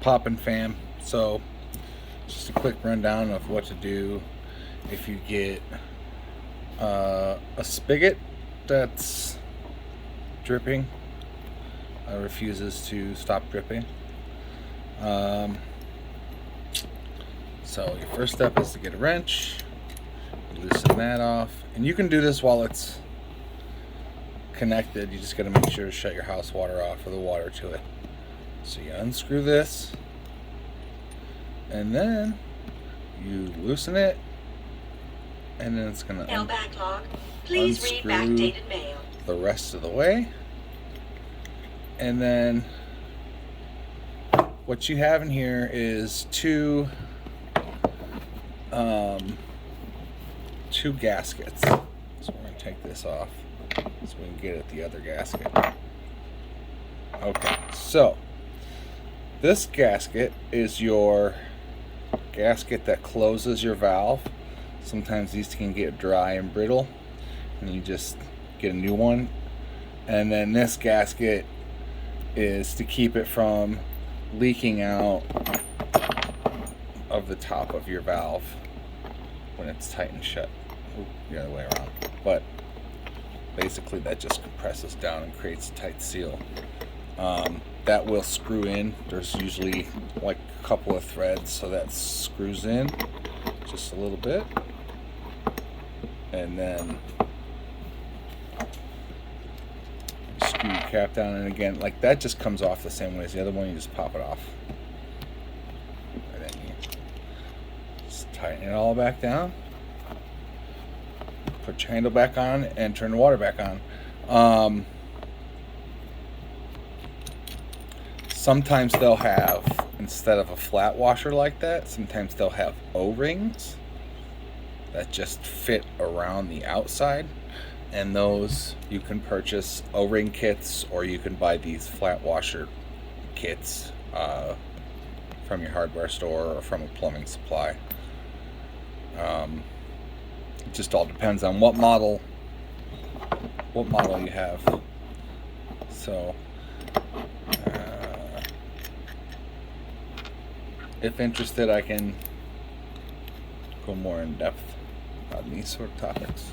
poppin', fam? So just a quick rundown of what to do if you get a spigot that's dripping, refuses to stop dripping. So your first step is to get a wrench, loosen that off, and you can do this while it's connected. You just got to make sure to shut your house water off or the water to it. So you unscrew this, and then you loosen it, and then it's going to backlog. Please read backdated mail. The rest of the way. And then what you have in here is two gaskets. So we're going to take this off so we can get at the other gasket. Okay, so this gasket is your gasket that closes your valve. Sometimes these can get dry and brittle, and you just get a new one. And then this gasket is to keep it from leaking out of the top of your valve when it's tightened shut. Ooh, the other way around. But basically that just compresses down and creates a tight seal. That will screw in. There's usually like a couple of threads, so that screws in just a little bit. And then screw your cap down, and again, like that just comes off the same way as the other one. You just pop it off. And then you just tighten it all back down. Put your handle back on and turn the water back on. Sometimes they'll have, instead of a flat washer like that, sometimes they'll have O-rings that just fit around the outside, and those you can purchase O-ring kits, or you can buy these flat washer kits from your hardware store or from a plumbing supply. It just all depends on what model you have. So if interested, I can go more in depth on these sort of topics.